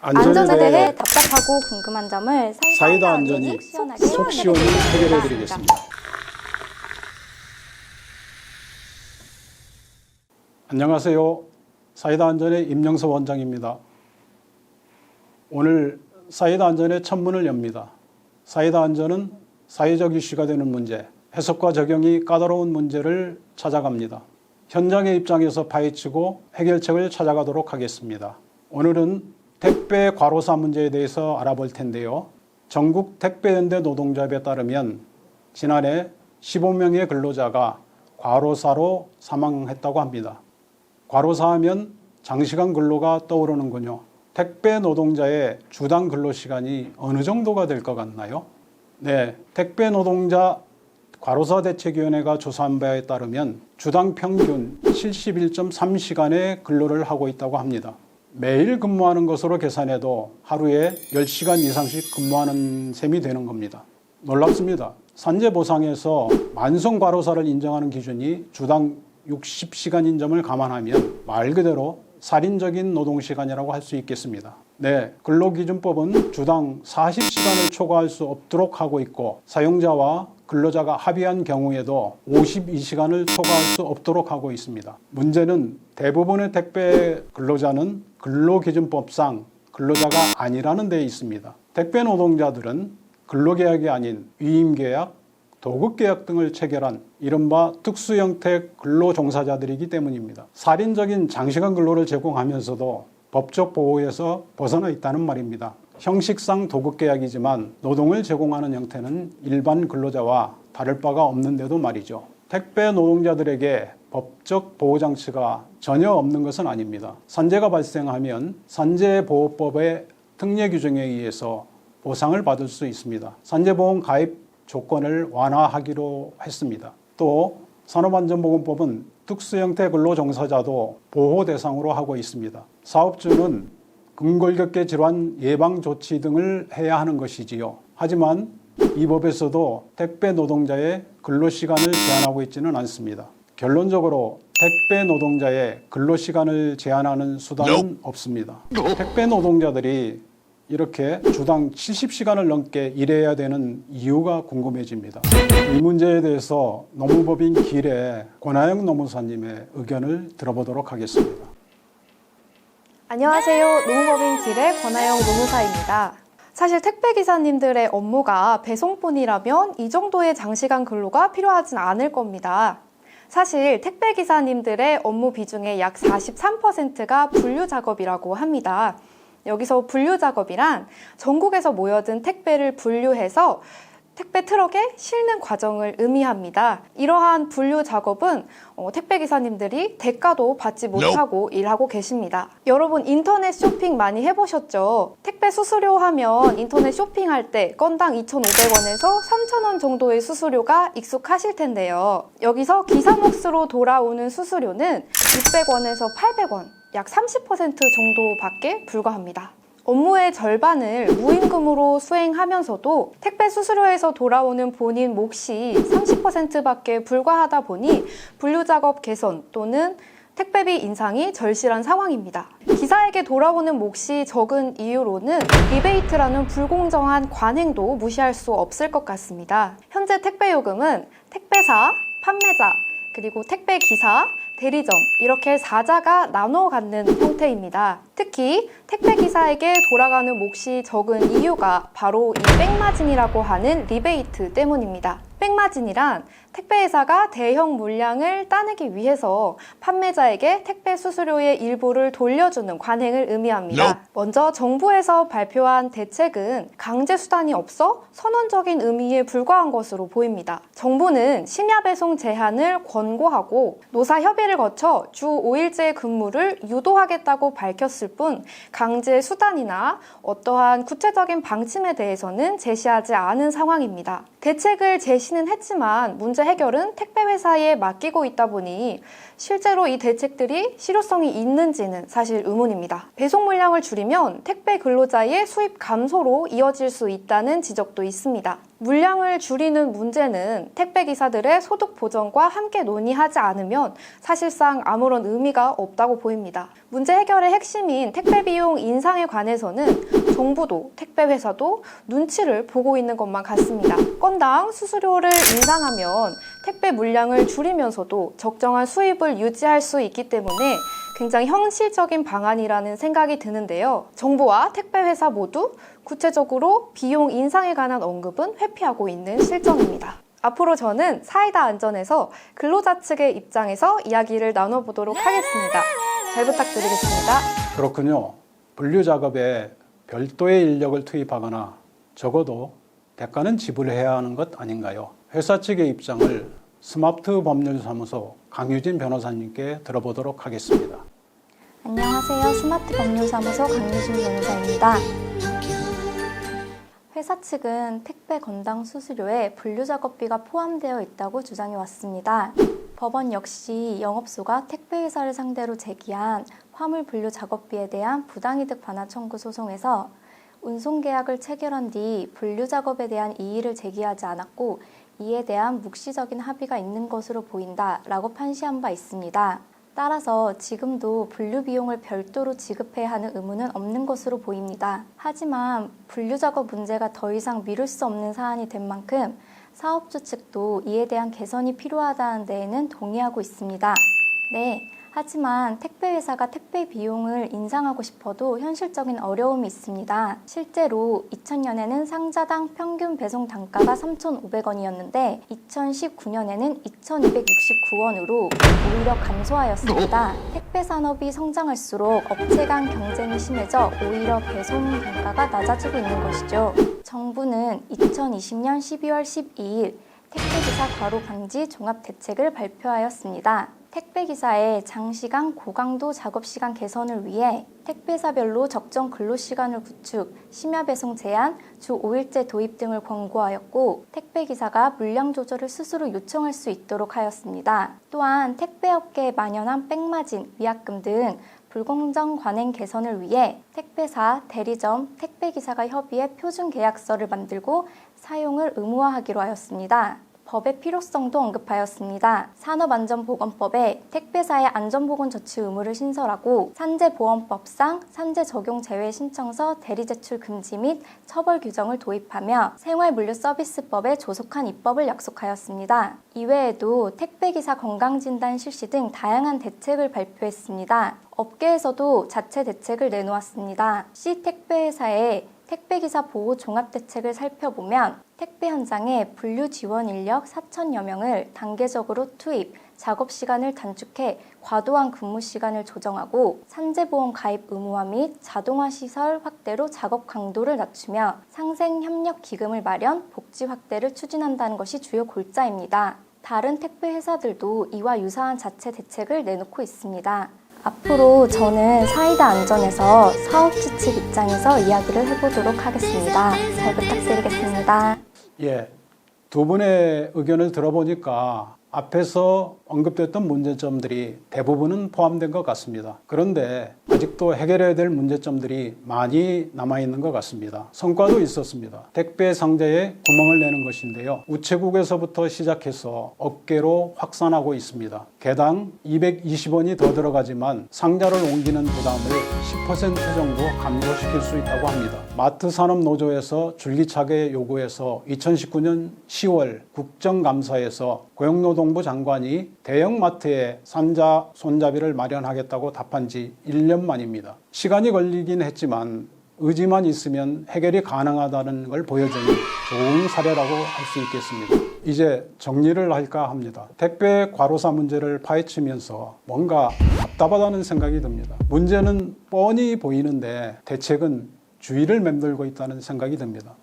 안전에 대해 답답하고 궁금한 점을 사이다 안전이 속 시원히 해결해 드리겠습니다. 안녕하세요. 사이다 안전의 임영서 원장입니다. 오늘 사이다 안전의 첫 문을 엽니다. 사이다 안전은 사회적 이슈가 되는 문제, 해석과 적용이 까다로운 문제를 찾아갑니다. 현장의 입장에서 파헤치고 해결책을 찾아가도록 하겠습니다. 오늘은 택배 과로사 문제에 대해서 알아볼 텐데요. 전국 택배연대 노동조합에 따르면 지난해 15명의 근로자가 과로사로 사망했다고 합니다. 과로사하면 장시간 근로가 떠오르는군요. 택배 노동자의 주당 근로시간이 어느 정도가 될 것 같나요? 네, 택배 노동자 과로사 대책위원회가 조사한 바에 따르면 주당 평균 71.3시간의 근로를 하고 있다고 합니다. 매일 근무하는 것으로 계산해도 하루에 10시간 이상씩 근무하는 셈이 되는 겁니다. 놀랍습니다. 산재보상에서 만성 과로사를 인정하는 기준이 주당 60시간인 점을 감안하면 말 그대로 살인적인 노동시간이라고 할 수 있겠습니다. 네, 근로기준법은 주당 40시간을 초과할 수 없도록 하고 있고 사용자와 근로자가 합의한 경우에도 52시간을 초과할 수 없도록 하고 있습니다. 문제는 대부분의 택배 근로자는 근로기준법상 근로자가 아니라는 데 있습니다. 택배 노동자들은 근로계약이 아닌 위임계약, 도급계약 등을 체결한 이른바 특수형태 근로종사자들이기 때문입니다. 살인적인 장시간 근로를 제공하면서도 법적 보호에서 벗어나 있다는 말입니다. 형식상 도급계약이지만 노동을 제공하는 형태는 일반 근로자와 다를 바가 없는데도 말이죠. 택배 노동자들에게 법적 보호장치가 전혀 없는 것은 아닙니다. 산재가 발생하면 산재보호법의 특례 규정에 의해서 보상을 받을 수 있습니다. 산재보험 가입 조건을 완화하기로 했습니다. 또 산업안전보건법은 특수형태 근로종사자도 보호 대상으로 하고 있습니다. 사업주는 근골격계 질환 예방 조치 등을 해야 하는 것이지요. 하지만 이 법에서도 택배 노동자의 근로시간을 제한하고 있지는 않습니다. 결론적으로 택배 노동자의 근로시간을 제한하는 수단은 없습니다. 택배 노동자들이 이렇게 주당 70시간을 넘게 일해야 되는 이유가 궁금해집니다. 이 문제에 대해서 노무법인 길의 권하영 노무사님의 의견을 들어보도록 하겠습니다. 안녕하세요. 노무법인 길의 권하영 노무사입니다. 사실 택배기사님들의 업무가 배송뿐이라면 이 정도의 장시간 근로가 필요하진 않을 겁니다. 사실 택배기사님들의 업무 비중의 약 43%가 분류 작업이라고 합니다. 여기서 분류 작업이란 전국에서 모여든 택배를 분류해서 택배 트럭에 실는 과정을 의미합니다. 이러한 분류 작업은 택배기사님들이 대가도 받지 못하고 일하고 계십니다. 여러분 인터넷 쇼핑 많이 해보셨죠? 택배 수수료 하면 인터넷 쇼핑할 때 건당 2,500원에서 3,000원 정도의 수수료가 익숙하실 텐데요. 여기서 기사 몫으로 돌아오는 수수료는 600원에서 800원, 약 30% 정도밖에 불과합니다. 업무의 절반을 무임금으로 수행하면서도 택배 수수료에서 돌아오는 본인 몫이 30%밖에 불과하다 보니 분류작업 개선 또는 택배비 인상이 절실한 상황입니다. 기사에게 돌아오는 몫이 적은 이유로는 리베이트라는 불공정한 관행도 무시할 수 없을 것 같습니다. 현재 택배요금은 택배사, 판매자, 그리고 택배기사, 대리점 이렇게 4자가 나눠 갖는 형태입니다. 특히 택배기사에게 돌아가는 몫이 적은 이유가 바로 이 백마진이라고 하는 리베이트 때문입니다. 백마진이란 택배회사가 대형 물량을 따내기 위해서 판매자에게 택배 수수료의 일부를 돌려주는 관행을 의미합니다. 먼저 정부에서 발표한 대책은 강제 수단이 없어 선언적인 의미에 불과한 것으로 보입니다. 정부는 심야 배송 제한을 권고하고 노사 협의를 거쳐 주 5일제 근무를 유도하겠다고 밝혔을 뿐 강제 수단이나 어떠한 구체적인 방침에 대해서는 제시하지 않은 상황입니다. 대책을 제시는 했지만 문제 해결은 택배회사에 맡기고 있다 보니 실제로 이 대책들이 실효성이 있는지는 사실 의문입니다. 배송 물량을 줄이면 택배 근로자의 수입 감소로 이어질 수 있다는 지적도 있습니다. 물량을 줄이는 문제는 택배기사들의 소득 보전과 함께 논의하지 않으면 사실상 아무런 의미가 없다고 보입니다. 문제 해결의 핵심인 택배 비용 인상에 관해서는 정부도 택배회사도 눈치를 보고 있는 것만 같습니다. 건당 수수료를 인상하면 택배 물량을 줄이면서도 적정한 수입을 유지할 수 있기 때문에 굉장히 현실적인 방안이라는 생각이 드는데요. 정부와 택배회사 모두 구체적으로 비용 인상에 관한 언급은 회피하고 있는 실정입니다. 앞으로 저는 사이다 안전에서 근로자 측의 입장에서 이야기를 나눠보도록 하겠습니다. 잘 부탁드리겠습니다. 그렇군요. 분류 작업에 별도의 인력을 투입하거나 적어도 대가는 지불해야 하는 것 아닌가요? 회사 측의 입장을 스마트 법률사무소 강유진 변호사님께 들어보도록 하겠습니다. 안녕하세요. 스마트 법률사무소 강유진 변호사입니다. 회사 측은 택배 건당 수수료에 분류작업비가 포함되어 있다고 주장해 왔습니다. 법원 역시 영업소가 택배회사를 상대로 제기한 화물 분류 작업비에 대한 부당이득 반환 청구 소송에서 운송계약을 체결한 뒤 분류 작업에 대한 이의를 제기하지 않았고 이에 대한 묵시적인 합의가 있는 것으로 보인다라고 판시한 바 있습니다. 따라서 지금도 분류 비용을 별도로 지급해야 하는 의무는 없는 것으로 보입니다. 하지만 분류 작업 문제가 더 이상 미룰 수 없는 사안이 된 만큼 사업주 측도 이에 대한 개선이 필요하다는 데에는 동의하고 있습니다. 네. 하지만 택배회사가 택배 비용을 인상하고 싶어도 현실적인 어려움이 있습니다. 실제로 2000년에는 상자당 평균 배송 단가가 3,500원이었는데 2019년에는 2,269원으로 오히려 감소하였습니다. 택배 산업이 성장할수록 업체 간 경쟁이 심해져 오히려 배송 단가가 낮아지고 있는 것이죠. 정부는 2020년 12월 12일 택배기사 과로 방지 종합 대책을 발표하였습니다. 택배기사의 장시간 고강도 작업시간 개선을 위해 택배사별로 적정 근로시간을 구축, 심야 배송 제한, 주 5일제 도입 등을 권고하였고 택배기사가 물량 조절을 스스로 요청할 수 있도록 하였습니다. 또한 택배업계에 만연한 백마진, 위약금 등 불공정 관행 개선을 위해 택배사, 대리점, 택배기사가 협의해 표준계약서를 만들고 사용을 의무화하기로 하였습니다. 법의 필요성도 언급하였습니다. 산업안전보건법에 택배사의 안전보건조치 의무를 신설하고 산재보험법상 산재 적용 제외 신청서 대리 제출 금지 및 처벌 규정을 도입하며 생활물류서비스법에 조속한 입법을 약속하였습니다. 이외에도 택배기사 건강진단 실시 등 다양한 대책을 발표했습니다. 업계에서도 자체 대책을 내놓았습니다. C택배회사의 택배기사 보호 종합대책을 살펴보면 택배 현장에 분류 지원 인력 4,000여 명을 단계적으로 투입, 작업시간을 단축해 과도한 근무시간을 조정하고 산재보험 가입 의무화 및 자동화 시설 확대로 작업 강도를 낮추며 상생협력 기금을 마련, 복지 확대를 추진한다는 것이 주요 골자입니다. 다른 택배 회사들도 이와 유사한 자체 대책을 내놓고 있습니다. 앞으로 저는 사이다 안전에서 사업주 측 입장에서 이야기를 해보도록 하겠습니다. 잘 부탁드리겠습니다. 예, 두 분의 의견을 들어보니까 앞에서 언급됐던 문제점들이 대부분은 포함된 것 같습니다. 그런데 아직도 해결해야 될 문제점들이 많이 남아있는 것 같습니다. 성과도 있었습니다. 택배 상자에 구멍을 내는 것인데요. 우체국에서부터 시작해서 업계로 확산하고 있습니다. 개당 220원이 더 들어가지만 상자를 옮기는 부담을 10% 정도 감소시킬 수 있다고 합니다. 마트산업노조에서 줄기차게 요구해서 2019년 10월 국정감사에서 고용노동부 장관이 대형 마트에 산자 손잡이를 마련하겠다고 답한 지 1년 만입니다. 시간이 걸리긴 했지만 의지만 있으면 해결이 가능하다는 걸 보여주는 좋은 사례라고 할 수 있겠습니다. 이제 정리를 할까 합니다. 택배 과로사 문제를 파헤치면서 뭔가 답답하다는 생각이 듭니다. 문제는 뻔히 보이는데 대책은 주의를 맴돌고 있다는 생각이 듭니다.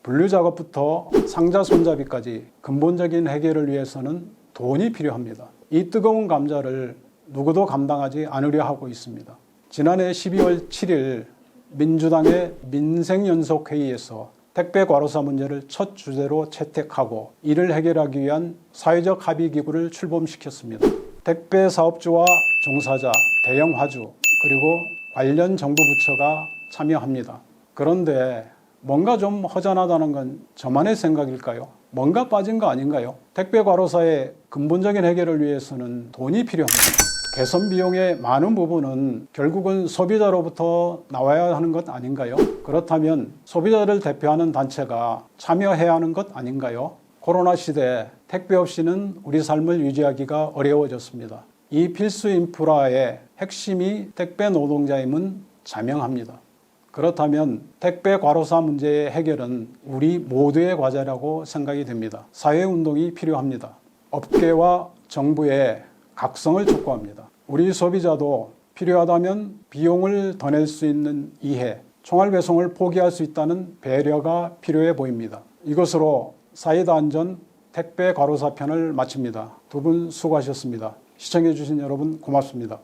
분류 작업부터 상자 손잡이까지 근본적인 해결을 위해서는 돈이 필요합니다. 이 뜨거운 감자를 누구도 감당하지 않으려 하고 있습니다. 지난해 12월 7일 민주당의 민생연석회의에서 택배 과로사 문제를 첫 주제로 채택하고 이를 해결하기 위한 사회적 합의기구를 출범시켰습니다. 택배 사업주와 종사자, 대형 화주, 그리고 관련 정부 부처가 참여합니다. 그런데 뭔가 좀 허전하다는 건 저만의 생각일까요? 뭔가 빠진 거 아닌가요? 택배 과로사의 근본적인 해결을 위해서는 돈이 필요합니다. 개선 비용의 많은 부분은 결국은 소비자로부터 나와야 하는 것 아닌가요? 그렇다면 소비자를 대표하는 단체가 참여해야 하는 것 아닌가요? 코로나 시대 택배 없이는 우리 삶을 유지하기가 어려워졌습니다. 이 필수 인프라의 핵심이 택배 노동자임은 자명합니다. 그렇다면 택배 과로사 문제의 해결은 우리 모두의 과제라고 생각이 됩니다. 사회운동이 필요합니다. 업계와 정부의 각성을 촉구합니다. 우리 소비자도 필요하다면 비용을 더 낼 수 있는 이해, 총알 배송을 포기할 수 있다는 배려가 필요해 보입니다. 이것으로 사이다 안전 택배 과로사 편을 마칩니다. 두 분 수고하셨습니다. 시청해 주신 여러분 고맙습니다.